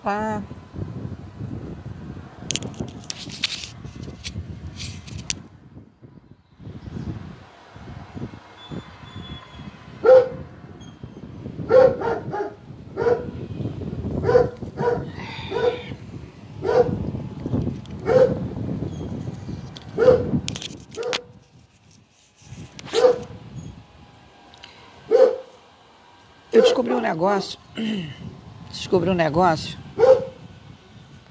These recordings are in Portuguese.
Ah, eu descobri um negócio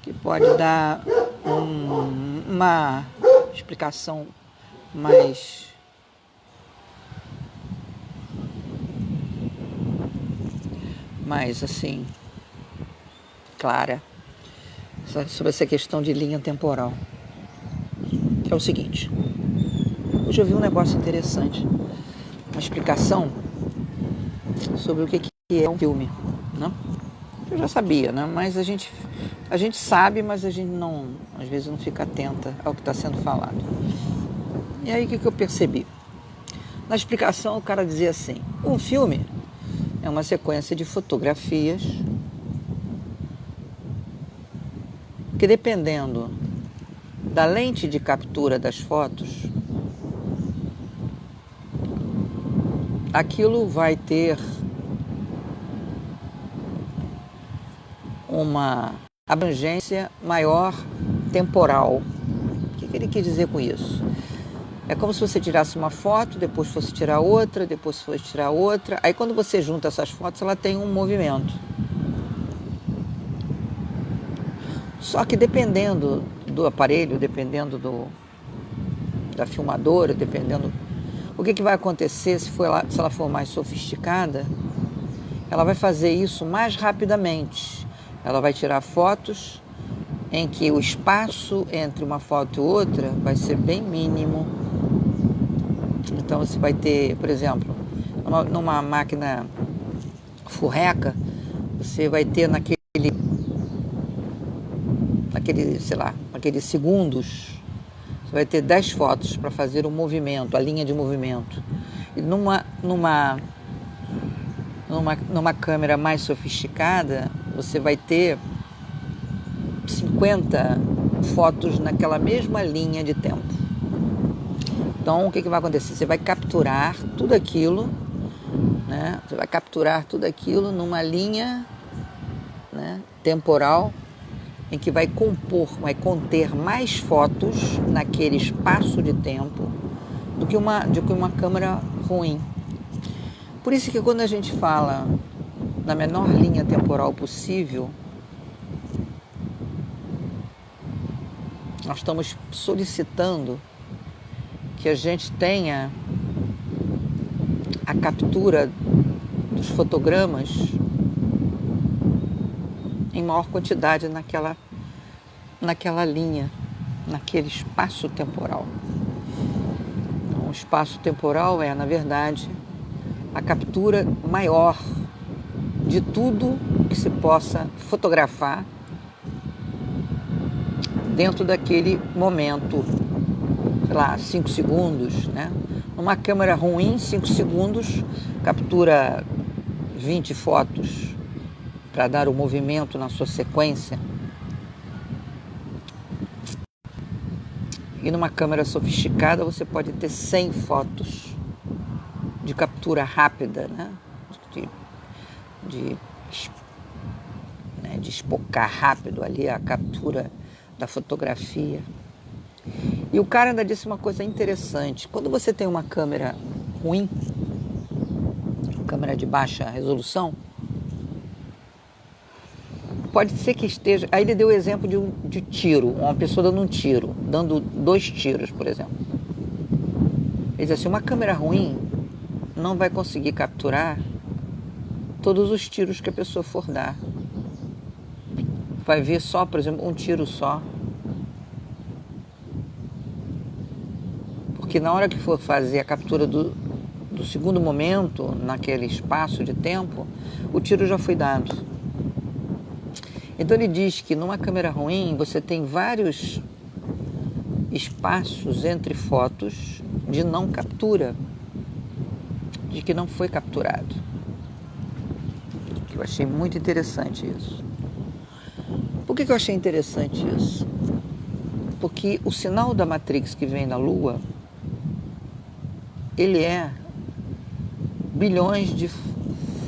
que pode dar uma explicação mais assim, clara sobre essa questão de linha temporal. Que é o seguinte, hoje eu vi um negócio interessante, uma explicação sobre o que é um filme, né? Eu já sabia, né? Mas a gente sabe, mas a gente não, às vezes não fica atenta ao que está sendo falado. E aí o que eu percebi? Na explicação o cara dizia assim, um filme é uma sequência de fotografias que, dependendo da lente de captura das fotos, aquilo vai ter uma abrangência maior temporal. O que ele quis dizer com isso? É como se você tirasse uma foto, depois fosse tirar outra, depois fosse tirar outra. Aí quando você junta essas fotos, ela tem um movimento. Só que dependendo do aparelho, dependendo da filmadora, dependendo... O que vai acontecer se ela for mais sofisticada? Ela vai fazer isso mais rapidamente. Ela vai tirar fotos em que o espaço entre uma foto e outra vai ser bem mínimo. Então você vai ter, por exemplo, numa máquina furreca, você vai ter naqueles segundos, você vai ter 10 fotos para fazer o movimento, a linha de movimento. E numa câmera mais sofisticada, você vai ter 50 fotos naquela mesma linha de tempo. Então, o que vai acontecer? Você vai capturar tudo aquilo, né? Você vai capturar tudo aquilo numa linha, né, temporal, em que vai conter mais fotos naquele espaço de tempo do que uma câmera ruim. Por isso que quando a gente fala na menor linha temporal possível, nós estamos solicitando que a gente tenha a captura dos fotogramas em maior quantidade naquela linha, naquele espaço temporal. Então, o espaço temporal é, na verdade, a captura maior de tudo que se possa fotografar dentro daquele momento, sei lá, 5 segundos, né? Numa câmera ruim, 5 segundos captura 20 fotos para dar o movimento na sua sequência. E numa câmera sofisticada você pode ter 100 fotos de captura rápida, né? De espocar rápido ali a captura da fotografia. E o cara ainda disse uma coisa interessante. Quando você tem uma câmera ruim, câmera de baixa resolução, pode ser que esteja... Aí ele deu o exemplo de tiro, uma pessoa dando um tiro, dando 2 tiros, por exemplo. Ele diz assim, uma câmera ruim não vai conseguir capturar todos os tiros que a pessoa for dar. Vai ver só, por exemplo, um tiro só. Porque na hora que for fazer a captura do segundo momento, naquele espaço de tempo, o tiro já foi dado. Então ele diz que numa câmera ruim você tem vários espaços entre fotos de não captura, de que não foi capturado. Eu achei muito interessante isso. Por que eu achei interessante isso? Porque o sinal da Matrix que vem da Lua, ele é bilhões de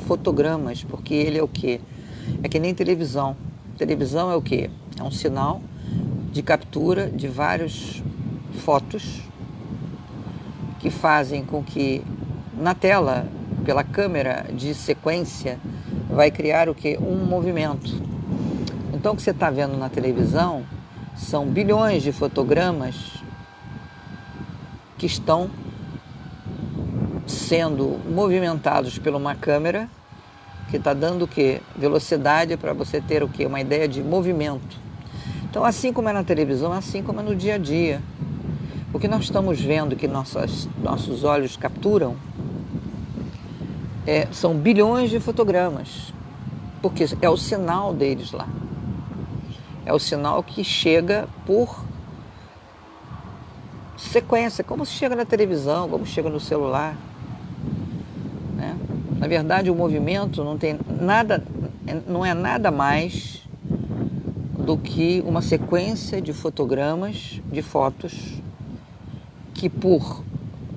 fotogramas, porque ele é o quê? É que nem televisão. Televisão é o quê? É um sinal de captura de várias fotos que fazem com que na tela, pela câmera de sequência, vai criar o quê? Um movimento. Então o que você está vendo na televisão são bilhões de fotogramas que estão sendo movimentados por uma câmera que está dando o quê? Velocidade para você ter o quê? Uma ideia de movimento. Então, assim como é na televisão, assim como é no dia a dia. O que nós estamos vendo que nossos olhos capturam são bilhões de fotogramas, porque é o sinal deles lá. É o sinal que chega por sequência, como se chega na televisão, como chega no celular. Né? Na verdade, o movimento não é nada mais do que uma sequência de fotogramas, de fotos, que por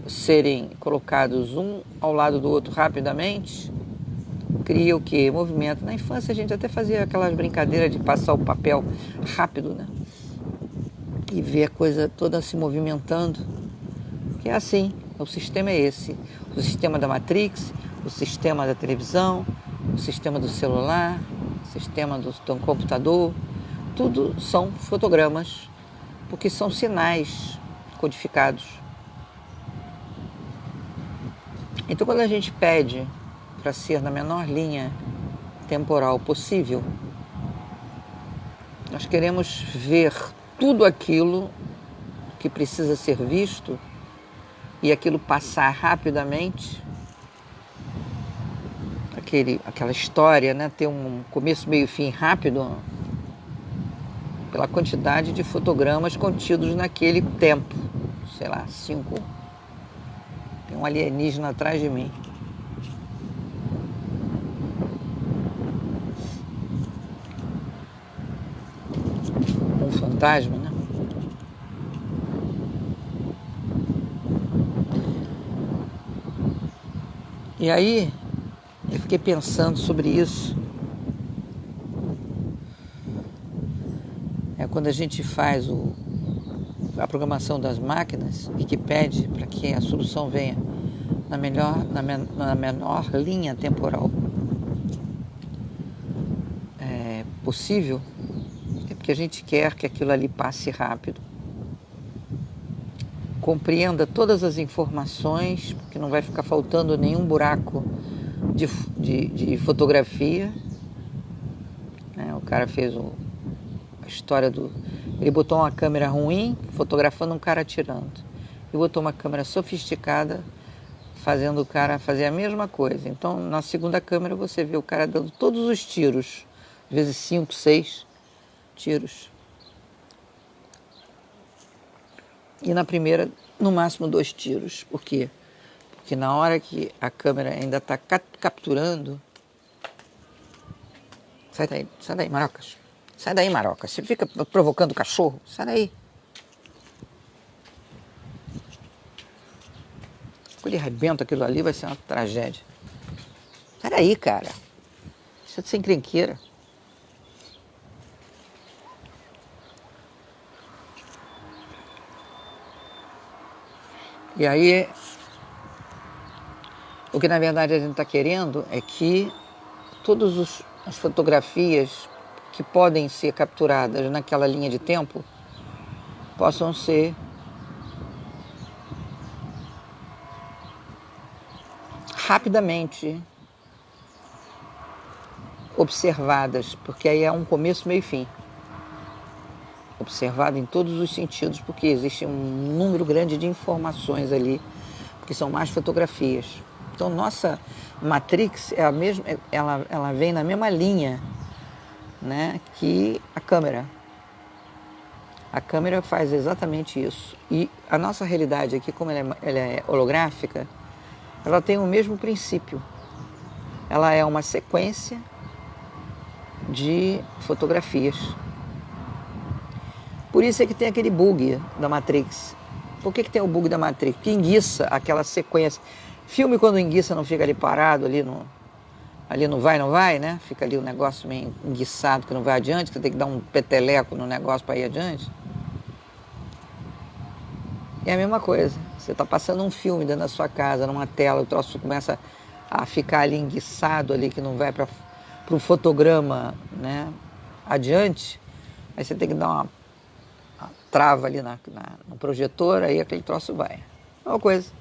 serem colocados um ao lado do outro rapidamente, cria o quê? Movimento. Na infância a gente até fazia aquelas brincadeiras de passar o papel rápido, né? E ver a coisa toda se movimentando. Que é assim, o sistema é esse. O sistema da Matrix, o sistema da televisão, o sistema do celular, o sistema do computador, tudo são fotogramas, porque são sinais codificados. Então, quando a gente pede para ser na menor linha temporal possível, nós queremos ver tudo aquilo que precisa ser visto e aquilo passar rapidamente, aquela história, né, ter um começo, meio e fim rápido, pela quantidade de fotogramas contidos naquele tempo. Sei lá, 5. Tem um alienígena atrás de mim. Um fantasma, né? E aí, eu fiquei pensando sobre isso. Quando a gente faz a programação das máquinas e que pede para que a solução venha na menor linha temporal possível, é porque a gente quer que aquilo ali passe rápido, compreenda todas as informações, porque não vai ficar faltando nenhum buraco de fotografia. O cara fez a história ele botou uma câmera ruim fotografando um cara atirando e botou uma câmera sofisticada fazendo o cara fazer a mesma coisa. Então, na segunda câmera você vê o cara dando todos os tiros, às vezes 5, 6 tiros, e na primeira no máximo 2 tiros. Por quê? Porque na hora que a câmera ainda está capturando... Sai daí, Marocas. Sai daí, Marocas. Você fica provocando o cachorro? Sai daí. Quando ele arrebenta aquilo ali, vai ser uma tragédia. Sai daí, cara. Deixa de ser encrenqueira. E aí, o que na verdade a gente está querendo é que todas as fotografias que podem ser capturadas naquela linha de tempo possam ser rapidamente observadas, porque aí é um começo, meio e fim. Observado em todos os sentidos, porque existe um número grande de informações ali, porque são mais fotografias. Então, nossa Matrix é a mesma, ela vem na mesma linha, né, que a câmera. A câmera faz exatamente isso. E a nossa realidade aqui, como ela é holográfica, ela tem o mesmo princípio. Ela é uma sequência de fotografias. Por isso é que tem aquele bug da Matrix. Por que tem o bug da Matrix? Porque enguiça aquela sequência. Filme, quando enguiça, não fica ali parado, ali no vai, não vai, né? Fica ali o negócio meio enguiçado que não vai adiante, que você tem que dar um peteleco no negócio para ir adiante. É a mesma coisa. Você está passando um filme dentro da sua casa, numa tela, o troço começa a ficar ali enguiçado, ali, que não vai para o fotograma, né, adiante. Aí você tem que dar uma trava ali no projetor, aí aquele troço vai. É uma coisa.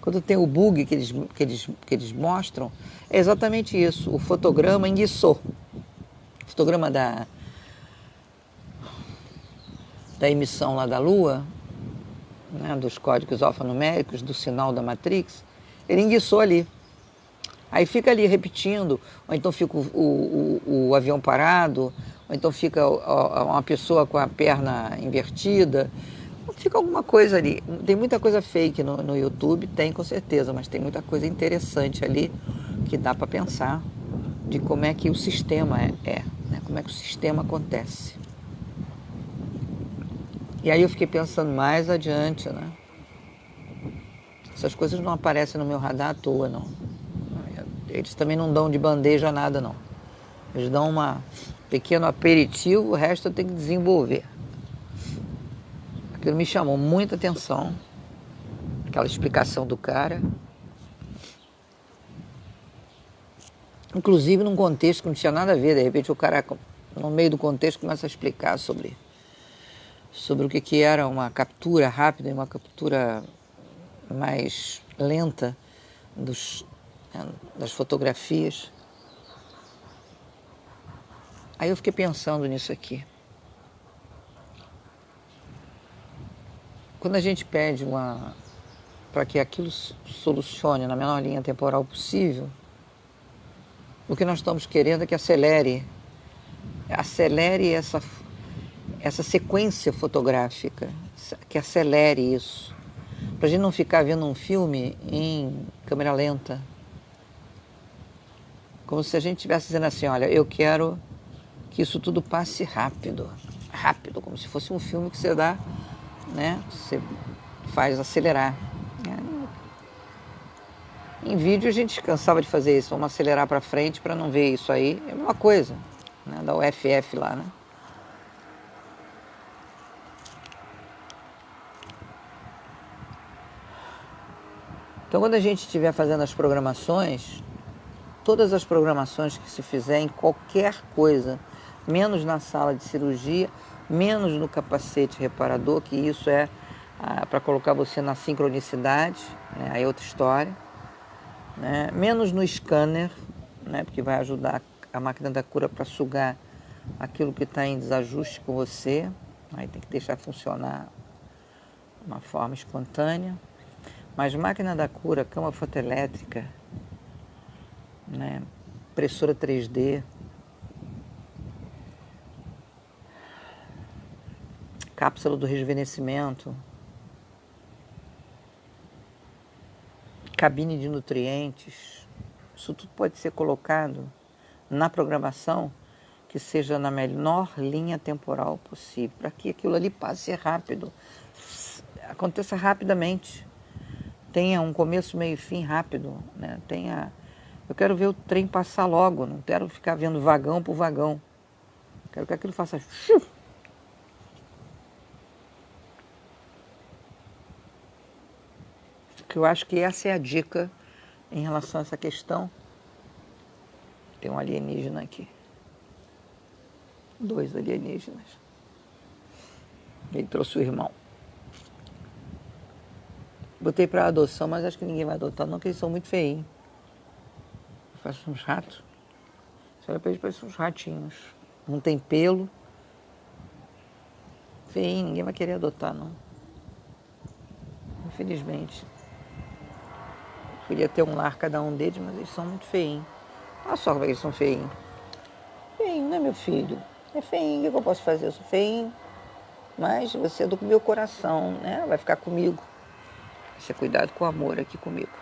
Quando tem o bug que eles mostram, é exatamente isso. O fotograma enguiçou. O fotograma da emissão lá da Lua, né, dos códigos alfanuméricos, do sinal da Matrix, ele enguiçou ali. Aí fica ali repetindo, ou então fica o avião parado, ou então fica uma pessoa com a perna invertida, fica alguma coisa ali. Tem muita coisa fake no YouTube, tem com certeza, mas tem muita coisa interessante ali que dá para pensar de como é que o sistema né? Como é que o sistema acontece. E aí eu fiquei pensando mais adiante, né? Essas coisas não aparecem no meu radar à toa, não. Eles também não dão de bandeja nada, não. Eles dão um pequeno aperitivo, o resto eu tenho que desenvolver. Aquilo me chamou muita atenção, aquela explicação do cara. Inclusive num contexto que não tinha nada a ver, de repente o cara, no meio do contexto, começa a explicar sobre o que era uma captura rápida e uma captura mais lenta das fotografias. Aí eu fiquei pensando nisso aqui. Quando a gente pede para que aquilo solucione na menor linha temporal possível, o que nós estamos querendo é que acelere essa sequência fotográfica, que acelere isso. Para a gente não ficar vendo um filme em câmera lenta. Como se a gente estivesse dizendo assim, olha, eu quero que isso tudo passe rápido, como se fosse um filme que você dá, né? Você faz acelerar. Em vídeo a gente cansava de fazer isso, vamos acelerar para frente para não ver isso aí. É a mesma coisa, né? Dá o FF lá, né? Então quando a gente estiver fazendo as programações, todas as programações que se fizer em qualquer coisa, menos na sala de cirurgia, menos no capacete reparador, que isso é para colocar você na sincronicidade, né? Aí é outra história, né? Menos no scanner, né? Porque vai ajudar a máquina da cura para sugar aquilo que está em desajuste com você, aí tem que deixar funcionar de uma forma espontânea. Mas máquina da cura, cama fotoelétrica, né? Impressora 3D, cápsula do rejuvenescimento, cabine de nutrientes, isso tudo pode ser colocado na programação que seja na menor linha temporal possível, para que aquilo ali passe rápido, aconteça rapidamente, tenha um começo, meio e fim rápido, né? Eu quero ver o trem passar logo, não quero ficar vendo vagão por vagão, quero que aquilo faça... Que eu acho que essa é a dica em relação a essa questão. Tem um alienígena aqui. 2 alienígenas. Ele trouxe o irmão. Botei para adoção, mas acho que ninguém vai adotar, não, porque eles são muito feinhos. Parece uns ratos. Você olha para eles, parecem uns ratinhos. Não tem pelo. Feinho, ninguém vai querer adotar, não. Infelizmente. Podia ter um lar cada um deles, mas eles são muito feinhos. Olha só como é que eles são feinhos. Feinho, né, meu filho? É feinho, o que eu posso fazer? Eu sou feinho, mas você é do meu coração, né? Vai ficar comigo. Você é cuidado com amor aqui comigo.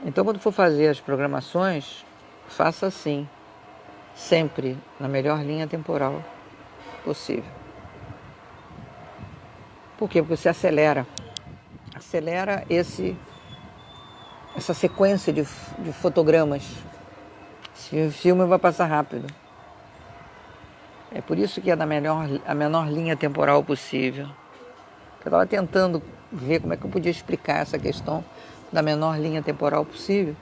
Então, quando for fazer as programações, faça assim, sempre na melhor linha temporal possível. Por quê? Porque você acelera essa sequência de fotogramas. Se o filme vai passar rápido. É por isso que é a menor linha temporal possível. Eu estava tentando ver como é que eu podia explicar essa questão da menor linha temporal possível.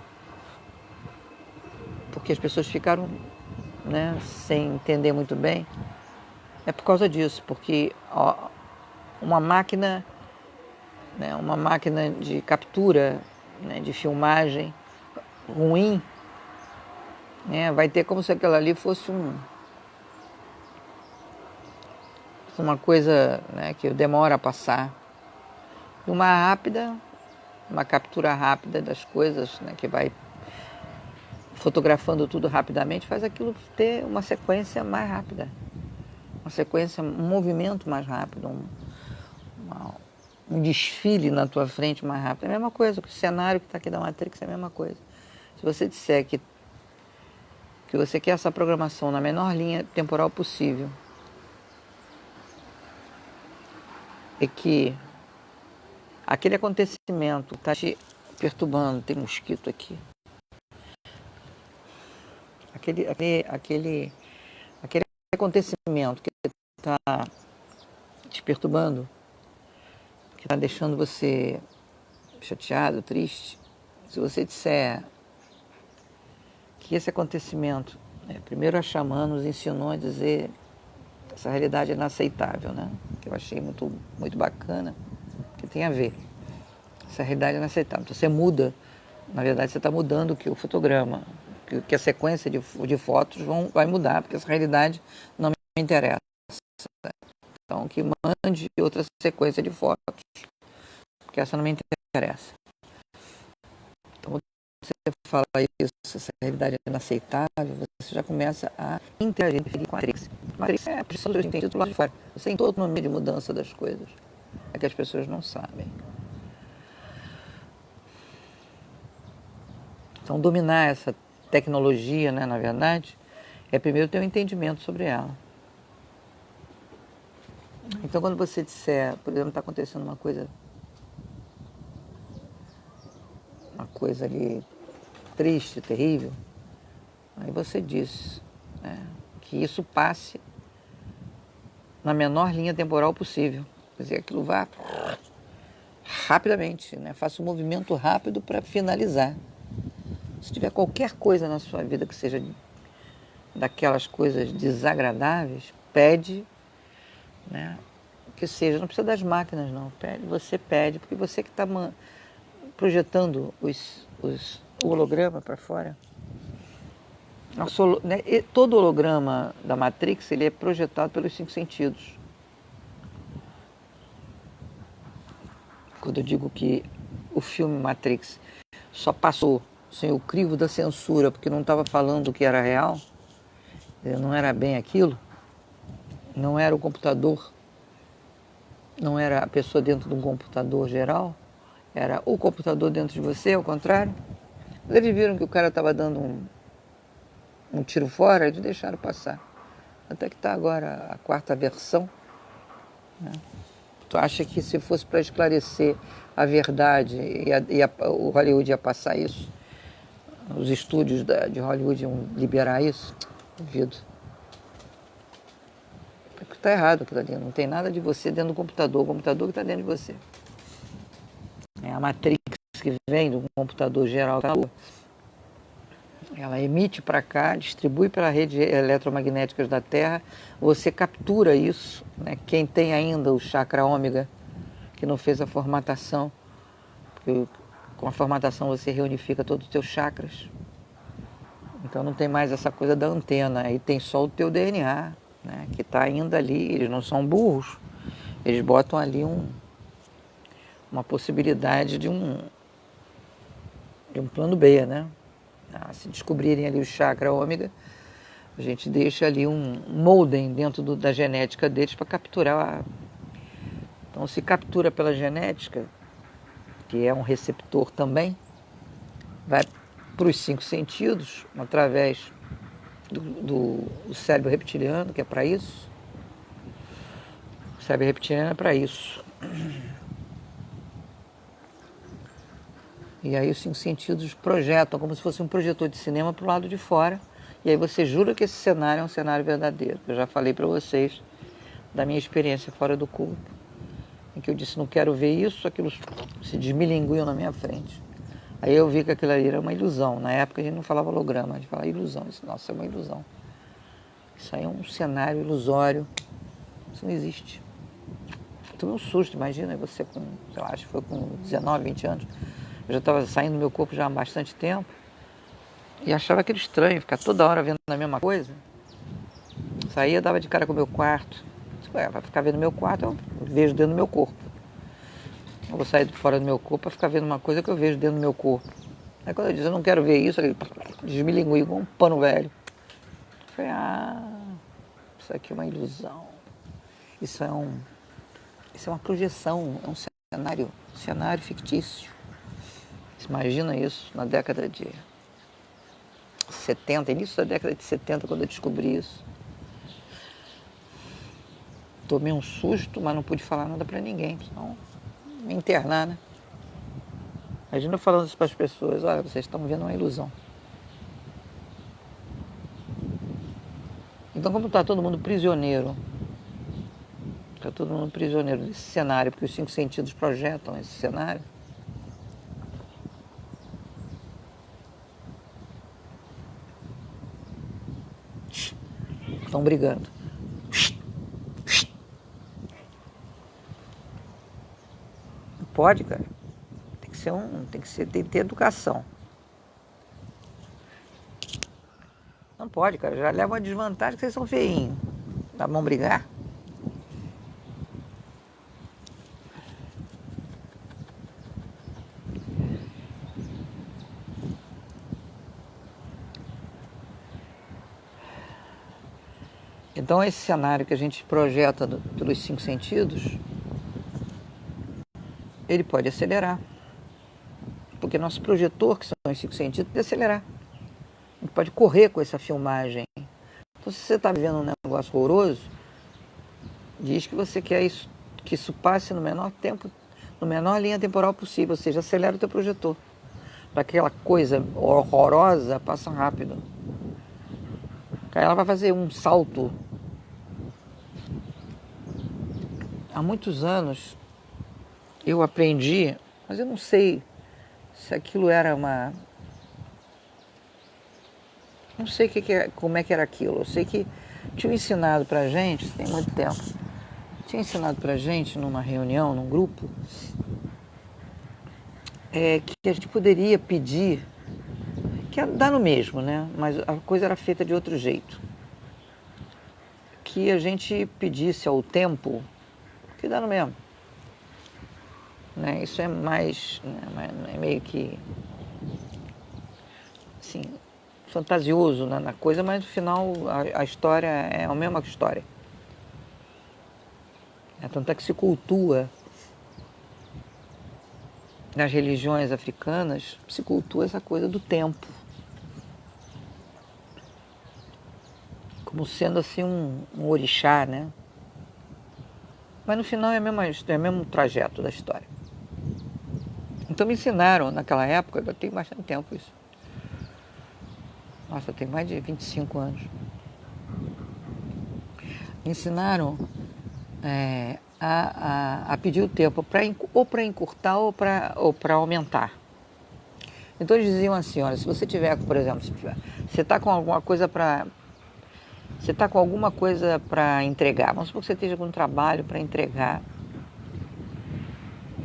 Porque as pessoas ficaram, né, sem entender muito bem. É por causa disso, porque uma máquina de captura, né, de filmagem ruim, né, vai ter como se aquilo ali fosse uma coisa, né, que demora a passar. E uma captura rápida das coisas, né, que vai fotografando tudo rapidamente, faz aquilo ter uma sequência mais rápida. Um movimento mais rápido, um desfile na tua frente mais rápido. É a mesma coisa, o cenário que está aqui da Matrix é a mesma coisa. Se você disser que você quer essa programação na menor linha temporal possível, e que aquele acontecimento está te perturbando, tem mosquito aqui, aquele acontecimento que está te perturbando, que está deixando você chateado, triste, se você disser que esse acontecimento, primeiro a xamã nos ensinou a dizer essa realidade é inaceitável, né? Que eu achei muito, muito bacana, que tem a ver. Essa realidade é inaceitável. Então você muda, na verdade você está mudando que o fotograma, que a sequência de fotos vai mudar, porque essa realidade não me interessa. Então que mande outra sequência de fotos, porque essa não me interessa. Então você fala isso, essa realidade é inaceitável, você já começa a interagir com a Matrix. A Matrix é a pressão dos entendidos do lado de fora. Você tem todo o nome de mudança das coisas. É que as pessoas não sabem. Então, dominar essa tecnologia, né, na verdade, é primeiro ter um entendimento sobre ela. Então, quando você disser, por exemplo, está acontecendo uma coisa ali triste, terrível, aí você diz, né, que isso passe na menor linha temporal possível. Quer dizer, aquilo vá rapidamente, né? Faça um movimento rápido para finalizar. Se tiver qualquer coisa na sua vida que seja daquelas coisas desagradáveis, pede, né, que seja, não precisa das máquinas não, você pede, porque você que está projetando o holograma para fora. Todo holograma da Matrix ele é projetado pelos 5 sentidos. Quando eu digo que o filme Matrix só passou sem o crivo da censura, porque não estava falando o que era real, não era bem aquilo, não era o computador, não era a pessoa dentro de um computador geral, era o computador dentro de você, ao contrário. Quando eles viram que o cara estava dando um tiro fora, eles deixaram passar. Até que está agora a 4ª versão, né? Tu acha que se fosse para esclarecer a verdade o Hollywood ia passar isso? Os estúdios de Hollywood iam liberar isso? Duvido. Porque está errado aquilo ali. Não tem nada de você dentro do computador. O computador que está dentro de você. É a Matrix que vem do computador geral. Ela emite para cá, distribui para a rede eletromagnética da Terra. Você captura isso, né? Quem tem ainda o chakra ômega, que não fez a formatação, porque com a formatação você reunifica todos os teus chakras. Então não tem mais essa coisa da antena, aí tem só o teu DNA, né, que está ainda ali. Eles não são burros, eles botam ali uma possibilidade de um plano B, né? Se descobrirem ali o chakra ômega, a gente deixa ali um modem dentro da genética deles para capturar. Então se captura pela genética, que é um receptor também, vai para os 5 sentidos, através do cérebro reptiliano, que é para isso. O cérebro reptiliano é para isso. E aí os 5 sentidos projetam, como se fosse um projetor de cinema para o lado de fora. E aí você jura que esse cenário é um cenário verdadeiro. Eu já falei para vocês da minha experiência fora do corpo, em que eu disse, não quero ver isso, aquilo se desmilinguiu na minha frente. Aí eu vi que aquilo ali era uma ilusão. Na época a gente não falava holograma, a gente falava ilusão. Isso, nossa, é uma ilusão. Isso aí é um cenário ilusório. Isso não existe. Tomei um susto, imagina você com, sei lá, acho que foi com 19, 20 anos. Eu já estava saindo do meu corpo já há bastante tempo. E achava aquilo estranho, ficar toda hora vendo a mesma coisa. Saía, dava de cara com o meu quarto. Vai ficar vendo meu quarto, eu vejo dentro do meu corpo. Eu vou sair de fora do meu corpo para ficar vendo uma coisa que eu vejo dentro do meu corpo. Aí quando eu disse, eu não quero ver isso, ele desmilinguiu com um pano velho. Eu falei, isso aqui é uma ilusão. Isso é uma projeção, é um cenário fictício. Você imagina isso na década de 70, início da década de 70, quando eu descobri isso. Tomei um susto, mas não pude falar nada para ninguém, senão me internar, né? Imagina eu falando isso para as pessoas, olha, vocês estão vendo uma ilusão. Então, como está todo mundo prisioneiro, desse cenário, porque os 5 sentidos projetam esse cenário, estão brigando. Não pode, cara. Tem que ter educação. Não pode, cara. Já leva uma desvantagem que vocês são feinhos. Tá bom brigar? Então esse cenário que a gente projeta pelos 5 sentidos, ele pode acelerar. Porque nosso projetor, que são os 5 sentidos, pode acelerar. A gente pode correr com essa filmagem. Então se você está vivendo um negócio horroroso, diz que você quer que isso passe no menor tempo, no menor linha temporal possível, ou seja, acelera o teu projetor. Para aquela coisa horrorosa passa rápido. Aí ela vai fazer um salto. Há muitos anos eu aprendi, mas eu não sei se aquilo era uma... Não sei como é que era aquilo. Eu sei que tinha ensinado pra gente, tem muito tempo, tinha ensinado pra gente numa reunião, num grupo, que a gente poderia pedir, que dá no mesmo, né? Mas a coisa era feita de outro jeito. Que a gente pedisse ao tempo, que dá no mesmo. Né? Isso é mais, né? É meio que, assim, fantasioso, né, na coisa, mas no final a história é a mesma história. Tanto é que se cultua nas religiões africanas, se cultua essa coisa do tempo. Como sendo assim um orixá, né? Mas no final é o mesmo trajeto da história. Então me ensinaram naquela época, eu tenho bastante tempo isso. Nossa, tem mais de 25 anos. Me ensinaram a pedir o tempo ou para encurtar ou para aumentar. Então eles diziam assim, olha, se você tiver, por exemplo, você está com alguma coisa para... Você está com alguma coisa para entregar. Vamos supor que você esteja com um trabalho para entregar.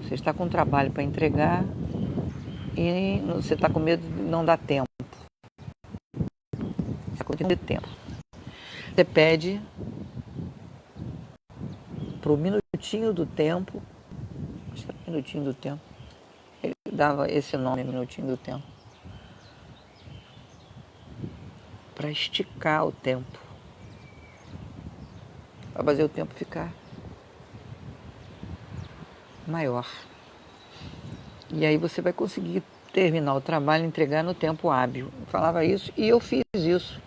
Você está com um trabalho para entregar e você está com medo de não dar tempo. Você continua de tempo. Você pede para o minutinho do tempo. Minutinho do tempo. Ele dava esse nome, minutinho do tempo. Para esticar o tempo. Para fazer o tempo ficar maior. E aí você vai conseguir terminar o trabalho e entregar no tempo hábil. Eu falava isso e eu fiz isso.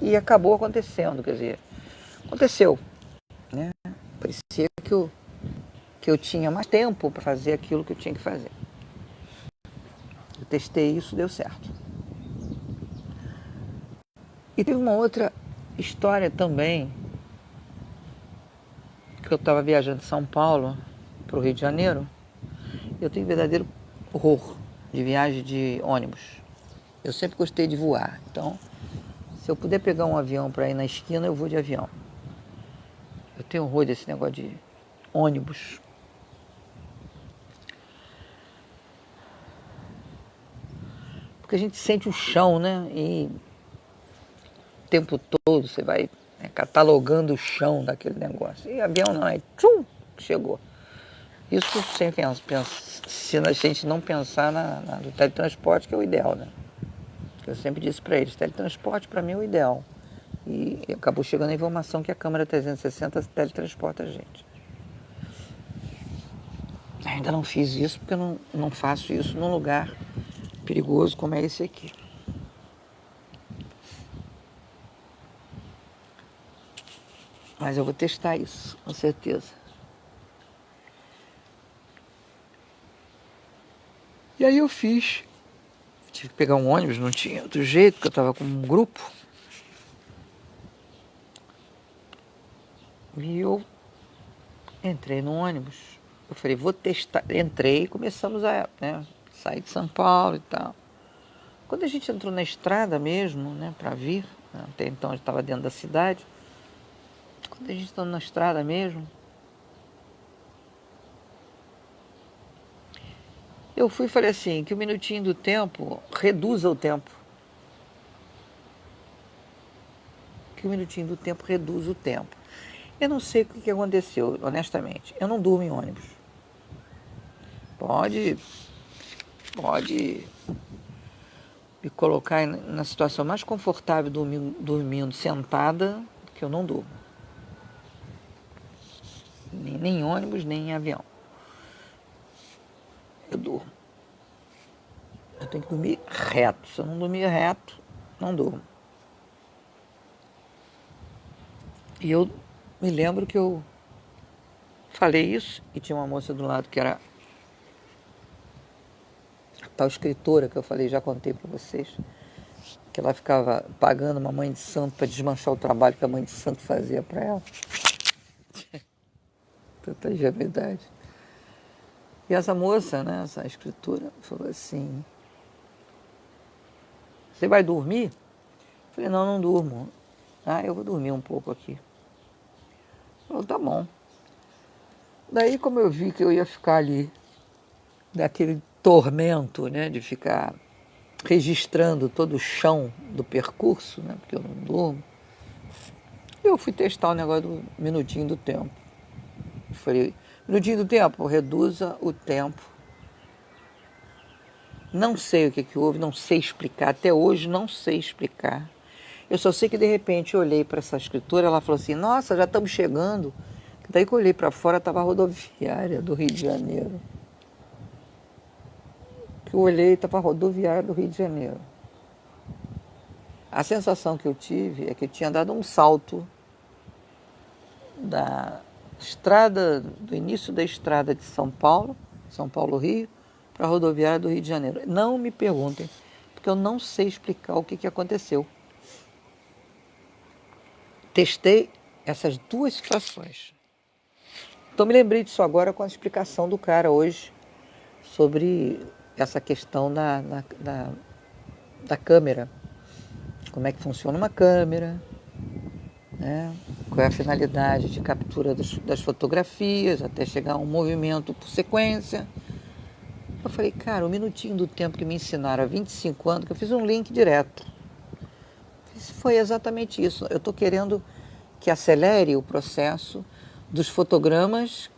E acabou acontecendo, quer dizer, aconteceu, né? Parecia que eu tinha mais tempo para fazer aquilo que eu tinha que fazer. Eu testei isso, deu certo. E teve uma outra história também, que eu estava viajando de São Paulo para o Rio de Janeiro. Eu tenho verdadeiro horror de viagem de ônibus. Eu sempre gostei de voar, então se eu puder pegar um avião para ir na esquina, eu vou de avião. Eu tenho horror desse negócio de ônibus. Porque a gente sente o chão, né? E o tempo todo você vai, né, catalogando o chão daquele negócio. E avião não, é tchum, chegou. Isso sem pensar, se a gente não pensar no teletransporte, que é o ideal, né? Eu sempre disse para eles, teletransporte para mim é o ideal. E acabou chegando a informação que a câmera 360 teletransporta a gente. Ainda não fiz isso porque eu não faço isso num lugar perigoso como é esse aqui. Mas eu vou testar isso, com certeza. E aí eu fiz. Tive que pegar um ônibus, não tinha outro jeito, porque eu estava com um grupo. E eu entrei no ônibus. Eu falei, vou testar. Entrei e começamos a, né, sair de São Paulo e tal. Quando a gente entrou na estrada mesmo, né, para vir, né, até então eu estava dentro da cidade. Quando a gente entrou na estrada mesmo, eu fui e falei assim, que o minutinho do tempo reduza o tempo. Que o minutinho do tempo reduz o tempo. Eu não sei o que aconteceu, honestamente. Eu não durmo em ônibus. Pode me colocar na situação mais confortável dormindo sentada, que eu não durmo. Nem em ônibus, nem em avião. Eu durmo. Eu tenho que dormir reto. Se eu não dormir reto, não durmo. E eu me lembro que eu falei isso e tinha uma moça do lado que era a tal escritora que eu falei, já contei para vocês, que ela ficava pagando uma mãe de santo para desmanchar o trabalho que a mãe de santo fazia para ela. Tanta ingenuidade. E essa moça, né, essa escritora, falou assim, você vai dormir? Eu falei, não durmo. Ah, eu vou dormir um pouco aqui. Falou, tá bom. Daí, como eu vi que eu ia ficar ali, daquele tormento, né, de ficar registrando todo o chão do percurso, né, porque eu não durmo, eu fui testar o negócio do minutinho do tempo. Eu falei, minutinho do tempo, reduza o tempo. Não sei o que houve, não sei explicar, até hoje não sei explicar. Eu só sei que de repente eu olhei para essa escritora, ela falou assim, nossa, já estamos chegando. Daí que eu olhei para fora, estava a rodoviária do Rio de Janeiro. Que eu olhei, estava a rodoviária do Rio de Janeiro. A sensação que eu tive é que eu tinha dado um salto da estrada, do início da estrada de São Paulo-Rio, para a rodoviária do Rio de Janeiro. Não me perguntem, porque eu não sei explicar o que aconteceu. Testei essas duas situações. Então me lembrei disso agora com a explicação do cara hoje sobre essa questão da câmera. Como é que funciona uma câmera, né? Qual é a finalidade de captura das fotografias, até chegar a um movimento por sequência. Eu falei, cara, o minutinho do tempo que me ensinaram há 25 anos, que eu fiz um link direto. Foi exatamente isso. Eu estou querendo que acelere o processo dos fotogramas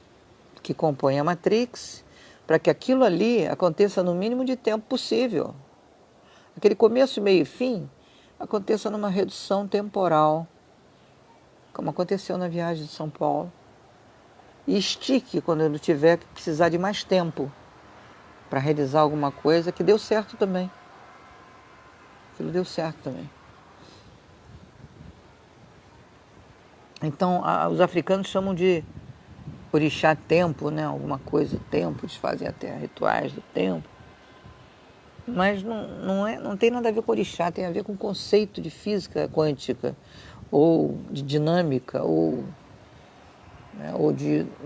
que compõem a Matrix, para que aquilo ali aconteça no mínimo de tempo possível. Aquele começo, meio e fim aconteça numa redução temporal, como aconteceu na viagem de São Paulo. E estique quando eu tiver que precisar de mais tempo. para realizar alguma coisa que deu certo também. Aquilo deu certo também. Então, os africanos chamam de orixá tempo, né? Alguma coisa, tempo, eles fazem até rituais do tempo. Mas não tem nada a ver com orixá, tem a ver com o conceito de física quântica, ou de dinâmica, ou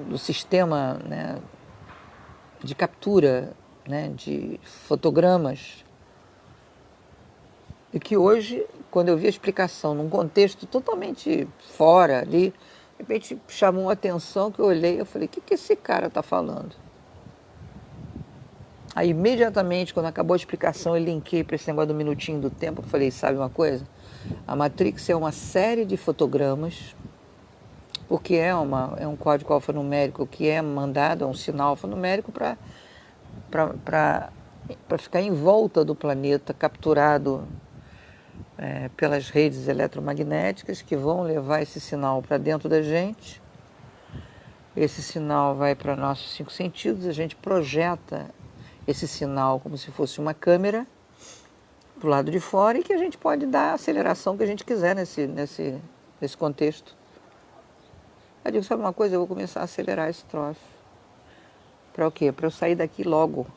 do sistema, né, de captura, né, de fotogramas. E que hoje, quando eu vi a explicação num contexto totalmente fora ali, de repente chamou a atenção que eu olhei e falei, o que esse cara está falando? Aí imediatamente, quando acabou a explicação, eu linkei para esse negócio do minutinho do tempo, eu falei, sabe uma coisa? A Matrix é uma série de fotogramas, porque é um código alfanumérico que é mandado, é um sinal alfanumérico para ficar em volta do planeta, capturado pelas redes eletromagnéticas que vão levar esse sinal para dentro da gente. Esse sinal vai para nossos 5 sentidos, a gente projeta esse sinal como se fosse uma câmera para o lado de fora e que a gente pode dar a aceleração que a gente quiser nesse contexto. Eu digo, sabe uma coisa? Eu vou começar a acelerar esse troço. Para o quê? Para eu sair daqui logo.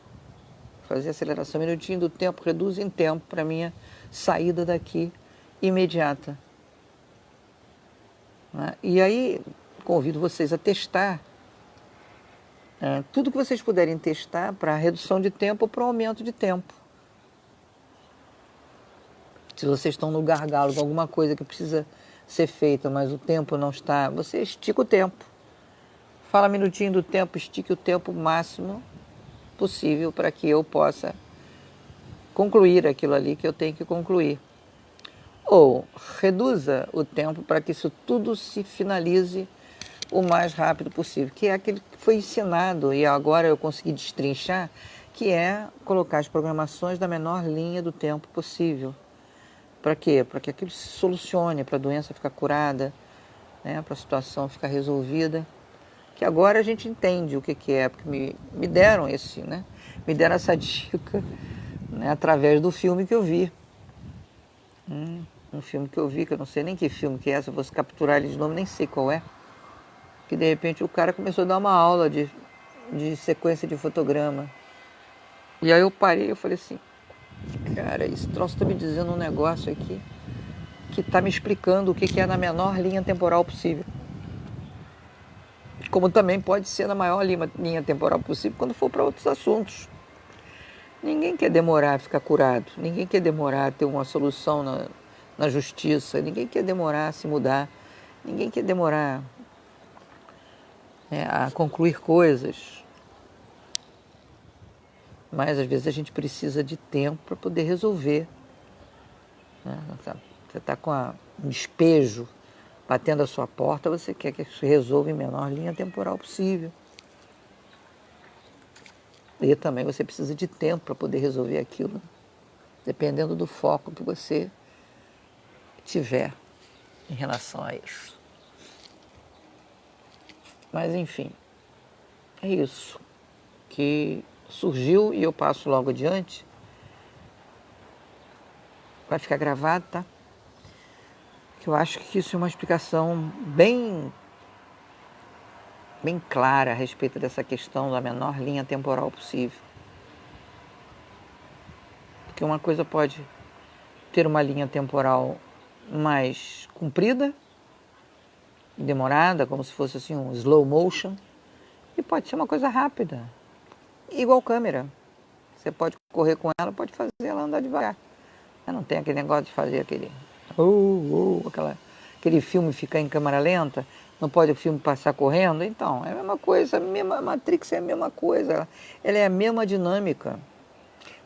Fazer aceleração, minutinho do tempo, reduz em tempo para a minha saída daqui imediata. Né? E aí, convido vocês a testar tudo que vocês puderem testar para redução de tempo ou para aumento de tempo. Se vocês estão no gargalo com alguma coisa que precisa ser feita, mas o tempo não está, você estica o tempo. Fala minutinho do tempo, estique o tempo máximo possível para que eu possa concluir aquilo ali que eu tenho que concluir. Ou reduza o tempo para que isso tudo se finalize o mais rápido possível, que é aquele que foi ensinado e agora eu consegui destrinchar, que é colocar as programações da menor linha do tempo possível. Para quê? Para que aquilo se solucione, para a doença ficar curada, né? Para a situação ficar resolvida. Que agora a gente entende o que é, porque me deram me deram essa dica, né? Através do filme que eu vi. Um filme que eu vi, que eu não sei nem que filme que é, se eu fosse capturar ele de novo, nem sei qual é. Que de repente o cara começou a dar uma aula de sequência de fotograma. E aí eu parei e falei assim, cara, esse troço está me dizendo um negócio aqui que está me explicando o que é na menor linha temporal possível. Como também pode ser na maior linha temporal possível quando for para outros assuntos. Ninguém quer demorar a ficar curado, ninguém quer demorar a ter uma solução na justiça, ninguém quer demorar a se mudar, ninguém quer demorar a concluir coisas. Mas às vezes a gente precisa de tempo para poder resolver. Né? Você está com um despejo batendo a sua porta, você quer que isso resolva em menor linha temporal possível. E também você precisa de tempo para poder resolver aquilo, dependendo do foco que você tiver em relação a isso. Mas enfim, é isso que surgiu e eu passo logo adiante. Vai ficar gravado, tá? Que eu acho que isso é uma explicação bem clara a respeito dessa questão da menor linha temporal possível. Porque uma coisa pode ter uma linha temporal mais comprida, demorada, como se fosse assim um slow motion, e pode ser uma coisa rápida, igual câmera. Você pode correr com ela, pode fazer ela andar devagar. Não tem aquele negócio de fazer aquele filme ficar em câmera lenta, não pode o filme passar correndo. Então, é a mesma coisa, a Matrix é a mesma coisa, ela é a mesma dinâmica.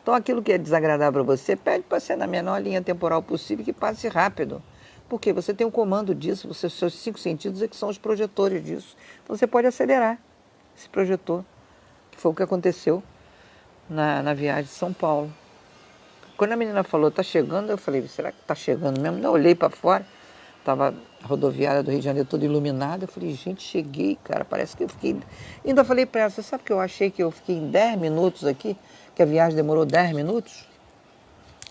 Então, aquilo que é desagradável para você, pede para ser na menor linha temporal possível, que passe rápido. Porque você tem um comando disso, os seus 5 sentidos é que são os projetores disso. Então, você pode acelerar esse projetor, que foi o que aconteceu na viagem de São Paulo. Quando a menina falou, tá chegando, eu falei, será que tá chegando mesmo? Eu olhei para fora, Tava a rodoviária do Rio de Janeiro toda iluminada. Eu falei, gente, cheguei, cara, parece que eu fiquei... Ainda falei para ela, você sabe que eu achei que eu fiquei em 10 minutos aqui? Que a viagem demorou 10 minutos?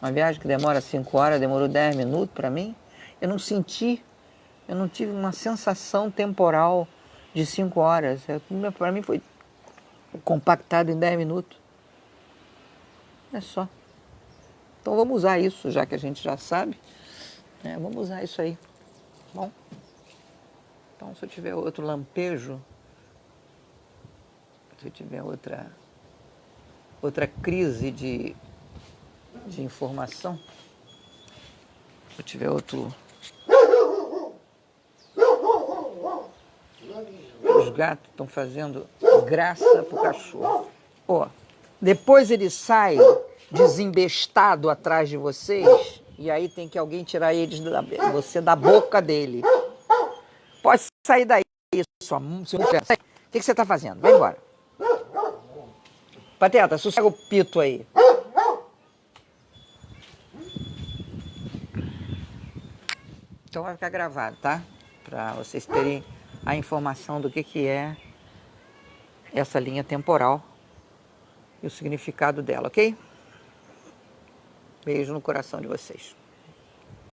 Uma viagem que demora 5 horas, demorou 10 minutos para mim. Eu não senti, eu não tive uma sensação temporal de 5 horas. Para mim foi compactado em 10 minutos. É só. Então vamos usar isso, já que a gente já sabe. Vamos usar isso aí. Bom, então se eu tiver outro lampejo, se eu tiver outra crise de informação, se eu tiver outro... Os gatos estão fazendo graça pro cachorro. Ó, depois ele sai desembestado atrás de vocês, e aí tem que alguém tirar você da boca dele. Pode sair daí, sua mulher. O que você está fazendo? Vai embora. Pateta, sossega o pito aí. Então vai ficar gravado, tá? Para vocês terem a informação do que é essa linha temporal e o significado dela, ok? Beijo no coração de vocês.